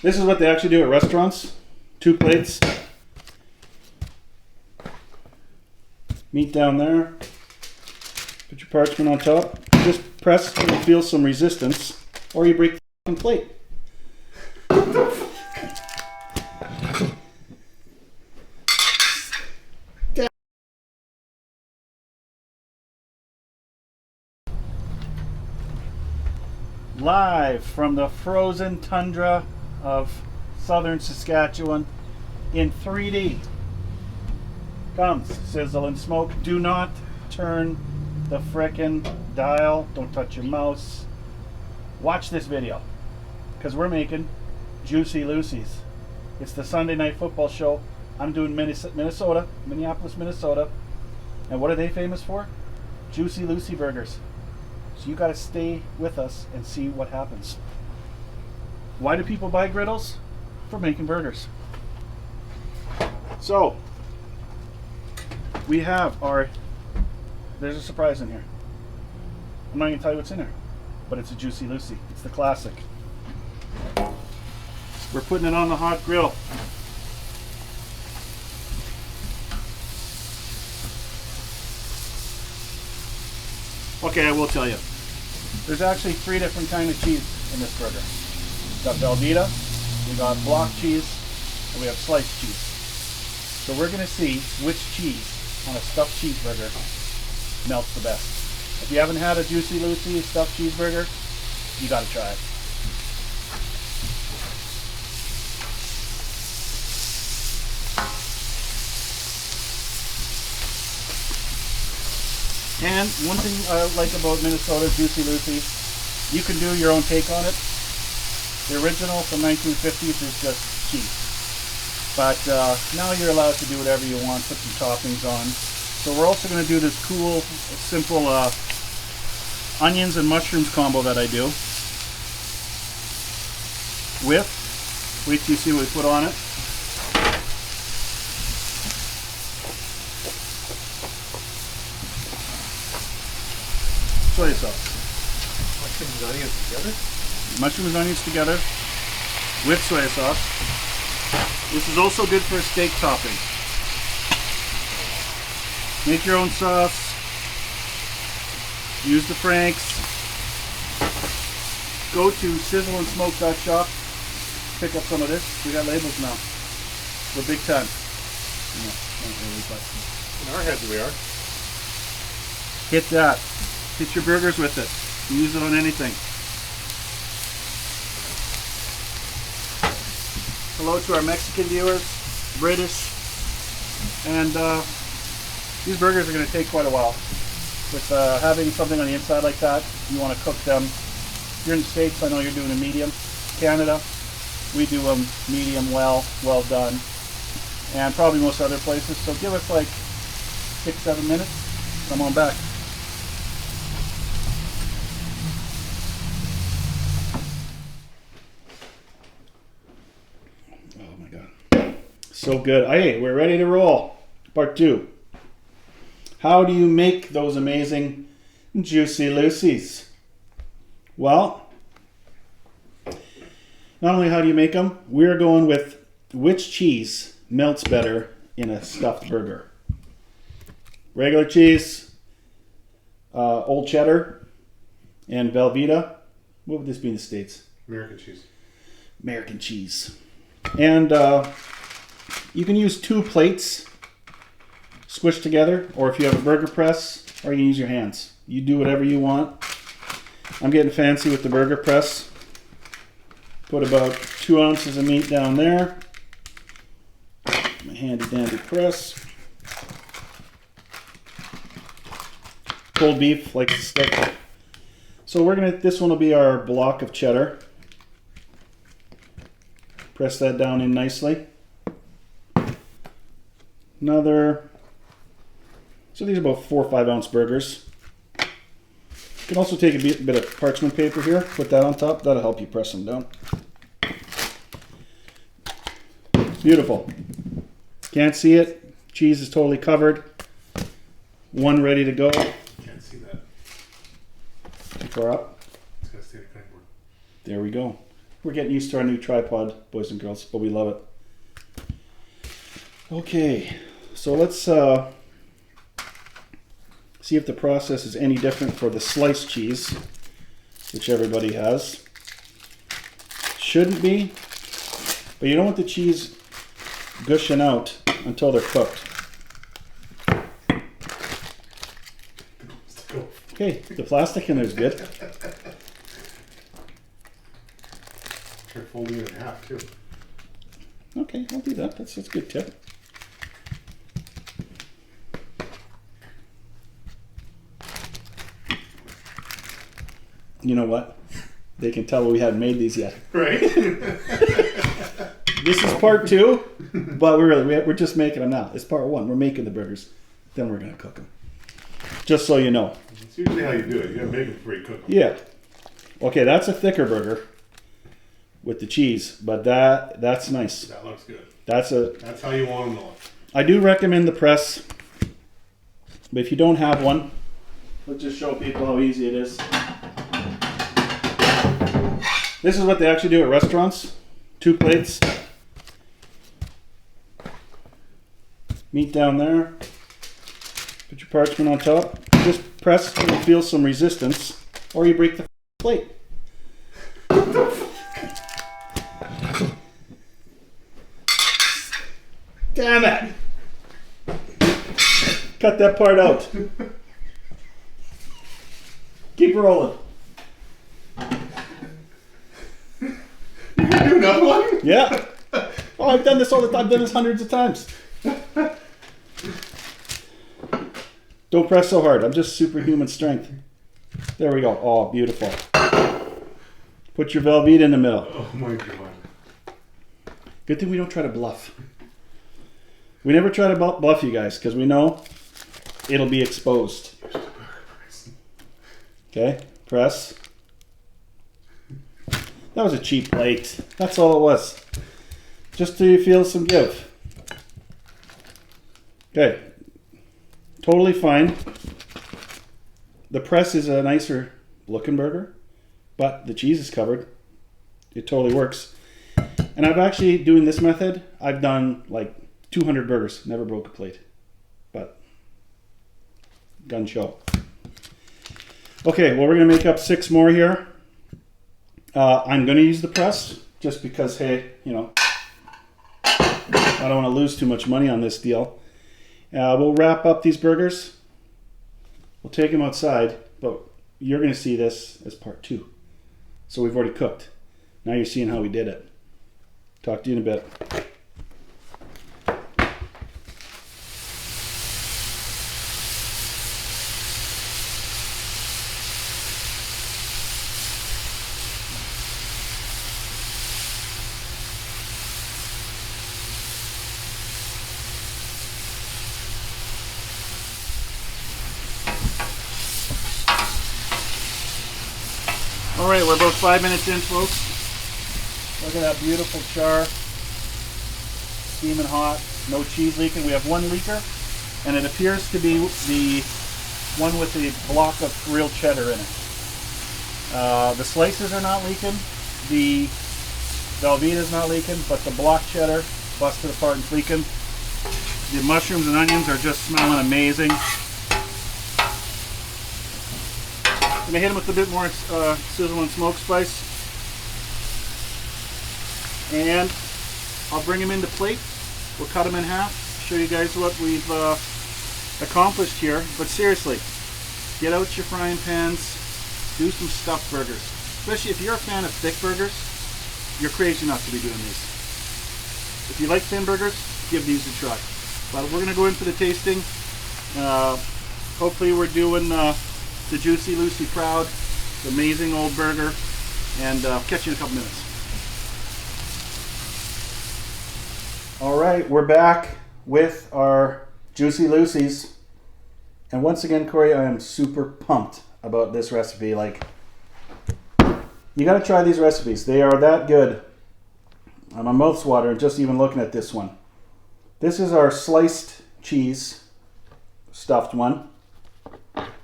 This is what they actually do at restaurants. 2 plates. Meat down there. Put your parchment on top. Just press and feel some resistance, or you break the fucking plate. Live from the frozen tundra of southern Saskatchewan in 3D comes Sizzle and Smoke. Do not turn the frickin' dial. Don't touch your mouse. Watch this video because we're making Juicy Lucy's. It's the Sunday night football show. I'm doing Minnesota, Minneapolis, Minnesota. And what are they famous for? Juicy Lucy burgers. So you got to stay with us and see what happens. Why do people buy griddles? For making burgers. So we have our, there's a surprise in here. I'm not going to tell you what's in there, but it's a Juicy Lucy. It's the classic. We're putting it on the hot grill. Okay, I will tell you. There's actually 3 different kinds of cheese in this burger. We got Velveeta, we got block cheese, and we have sliced cheese. So we're going to see which cheese on a stuffed cheeseburger melts the best. If you haven't had a Juicy Lucy stuffed cheeseburger, you got to try it. And one thing I like about Minnesota Juicy Lucy, you can do your own take on it. The original from 1950s is just cheese. But now you're allowed to do whatever you want, put some toppings on. So we're also going to do this cool, simple onions and mushrooms combo that I do. With, wait till you see what we put on it. Soy sauce. Mushrooms and onions together? Mushrooms and onions together with soy sauce. This is also good for a steak topping. Make your own sauce. Use the Franks. Go to sizzleandsmoke.shop. Pick up some of this. We got labels now. We're big time. No, not really, but In our heads we are. hit that. Hit your burgers with it. Use it on anything. Hello to our Mexican viewers, British, and these burgers are going to take quite a while. With having something on the inside like that, you want to cook them. If you're in the States, I know you're doing a medium. Canada, we do them medium well done. And probably most other places. So give us like 6-7 minutes. Come on back. So good. Hey, we're ready to roll. Part 2. How do you make those amazing Juicy Lucy's? Well, not only how do you make them, we're going with which cheese melts better in a stuffed burger. Regular cheese, old cheddar, and Velveeta. What would this be in the States? American cheese. American cheese. And you can use 2 plates squished together, or if you have a burger press, or you can use your hands. You do whatever you want. I'm getting fancy with the burger press. Put about 2 ounces of meat down there. My handy dandy press. Cold beef likes to stick. So we're gonna. This one will be our block of cheddar. Press that down in nicely. Another. So these are about 4 or 5 ounce burgers. You can also take a bit of parchment paper here, put that on top. That'll help you press them down. Beautiful. Can't see it. Cheese is totally covered. One ready to go. Can't see that. Too far up. It's got to stay kind of. There we go. We're getting used to our new tripod, boys and girls, but we love it. Okay, so let's see if the process is any different for the sliced cheese, which everybody has. Shouldn't be, but you don't want the cheese gushing out until they're cooked. Okay, the plastic in there is good. Try folding it in half too. Okay, I'll do that. That's a good tip. You know what? They can tell we haven't made these yet. Right. This is part 2, but we're just making them now. It's part 1. We're making the burgers, then we're gonna cook them. Just so you know. It's usually how you do it. You gotta make them before you cook them. Yeah. Okay, that's a thicker burger with the cheese, but that's nice. That looks good. That's how you want them to look. I do recommend the press, but if you don't have one, let's just show people how easy it is. This is what they actually do at restaurants. 2 plates. Meat down there. Put your parchment on top. Just press and feel some resistance, or you break the plate. Damn it! Cut that part out. Keep rolling. You can do another one? Yeah. Oh, I've done this all the time. I've done this hundreds of times. Don't press so hard. I'm just superhuman strength. There we go. Oh, beautiful. Put your Velveeta in the middle. Oh my god. Good thing we don't try to bluff. We never try to bluff you guys because we know it'll be exposed. Okay, press. That was a cheap plate. That's all it was. Just till you feel some give. Okay, totally fine. The press is a nicer looking burger, but the cheese is covered. It totally works. And I've actually, doing this method, I've done like 200 burgers, never broke a plate. But, gun show. Okay, well, we're going to make up 6 more here. I'm going to use the press just because, hey, you know, I don't want to lose too much money on this deal. We'll wrap up these burgers. We'll take them outside, but you're going to see this as part 2. So we've already cooked. Now you're seeing how we did it. Talk to you in a bit. All right, we're about 5 minutes in, folks. Look at that beautiful char. Steaming hot, no cheese leaking. We have 1 leaker, and it appears to be the one with the block of real cheddar in it. The slices are not leaking. The Velveeta is not leaking, but the block cheddar busted apart and leaking. The mushrooms and onions are just smelling amazing. I'm going to hit them with a bit more sizzle and smoke spice. And I'll bring them into plate. We'll cut them in half, show you guys what we've accomplished here. But seriously, get out your frying pans, do some stuffed burgers. Especially if you're a fan of thick burgers, you're crazy enough to be doing these. If you like thin burgers, give these a try. But we're going to go in for the tasting. Hopefully we're doing the Juicy Lucy proud. It's an amazing old burger. And I'll catch you in a couple minutes. All right, we're back with our Juicy Lucy's. And once again, Corey, I am super pumped about this recipe. Like, you got to try these recipes. They are that good. My mouth's watering just even looking at this one. This is our sliced cheese stuffed one.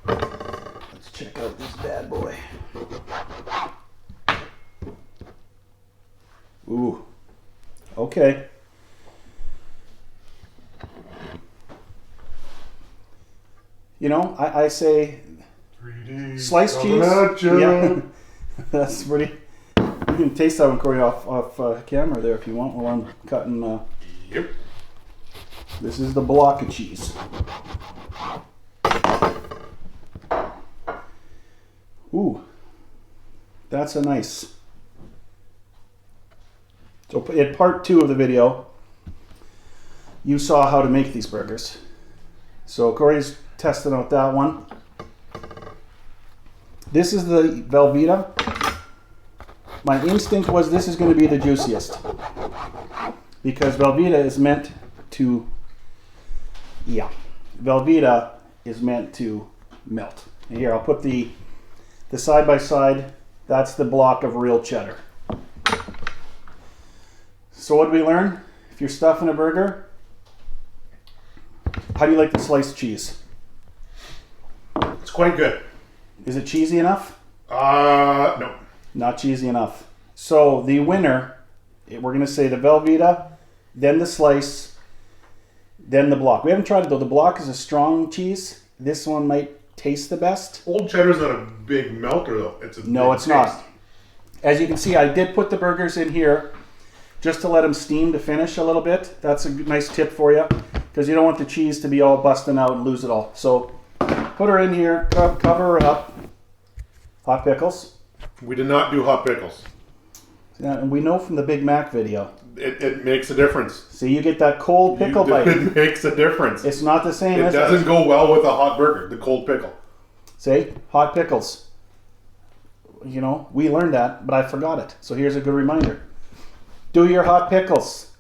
Let's check out this bad boy. Ooh. Okay. You know, I say 3D. sliced cheese. Yeah. That's pretty. You can taste that one, Corey, off camera there if you want while I'm cutting. Yep. This is the block of cheese. Ooh. That's a nice. So in part 2 of the video, you saw how to make these burgers. So Corey's testing out that one. This is the Velveeta. My instinct was this is going to be the juiciest. Because Velveeta is meant to, Velveeta is meant to melt. And here, I'll put the side by side. That's the block of real cheddar. So what did we learn? If you're stuffing a burger, how do you like the sliced cheese? It's quite good. Is it cheesy enough? No. Not cheesy enough. So the winner, we're going to say the Velveeta, then the slice, then the block. We haven't tried it though. The block is a strong cheese. This one might taste the best. Old cheddar's not a big melter though. It's a No, big it's taste. not. As you can see, I did put the burgers in here just to let them steam to finish a little bit. That's a nice tip for you because you don't want the cheese to be all busting out and lose it all. So put her in here, cover her up. Hot pickles. We did not do hot pickles. Yeah, and we know from the Big Mac video. It makes a difference. See, you get that cold pickle bite. It makes a difference. It's not the same, It is doesn't it? go well with a hot burger, the cold pickle. See? Hot pickles. You know, we learned that, but I forgot it. So here's a good reminder. Do your hot pickles.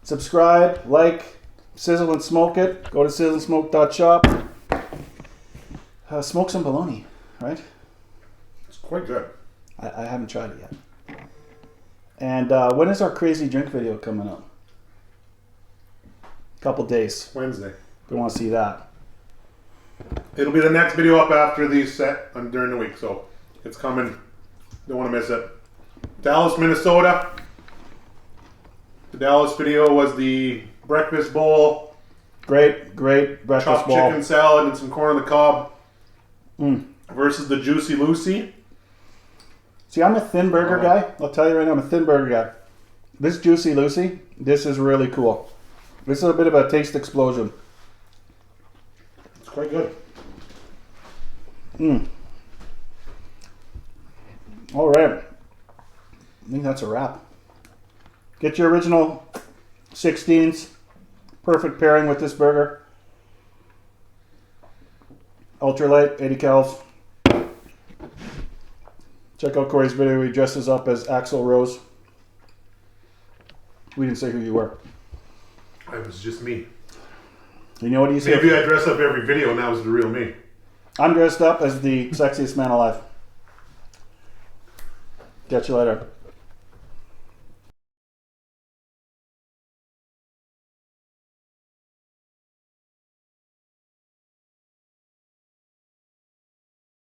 Subscribe, like, Sizzle and Smoke it. Go to sizzleandsmoke.shop. Smoke some bologna, right? It's quite good. I haven't tried it yet. And when is our crazy drink video coming up? Couple days. Wednesday. We want to see that. It'll be the next video up after these set during the week, so it's coming. Don't want to miss it. Dallas, Minnesota. The Dallas video was the breakfast bowl. Great breakfast Chopped bowl. chicken salad and some corn on the cob. Versus the Juicy Lucy. See, I'm a thin burger guy. I'll tell you right now, I'm a thin burger guy. This Juicy Lucy, this is really cool. This is a bit of a taste explosion. It's quite good. All right. I think that's a wrap. Get your original 16s. Perfect pairing with this burger. Ultralight, 80 calories. Check out Corey's video. He dresses up as Axl Rose. We didn't say who you were. It was just me. You know what he said? Maybe I dress up every video and that was the real me. I'm dressed up as the sexiest man alive. Catch you later.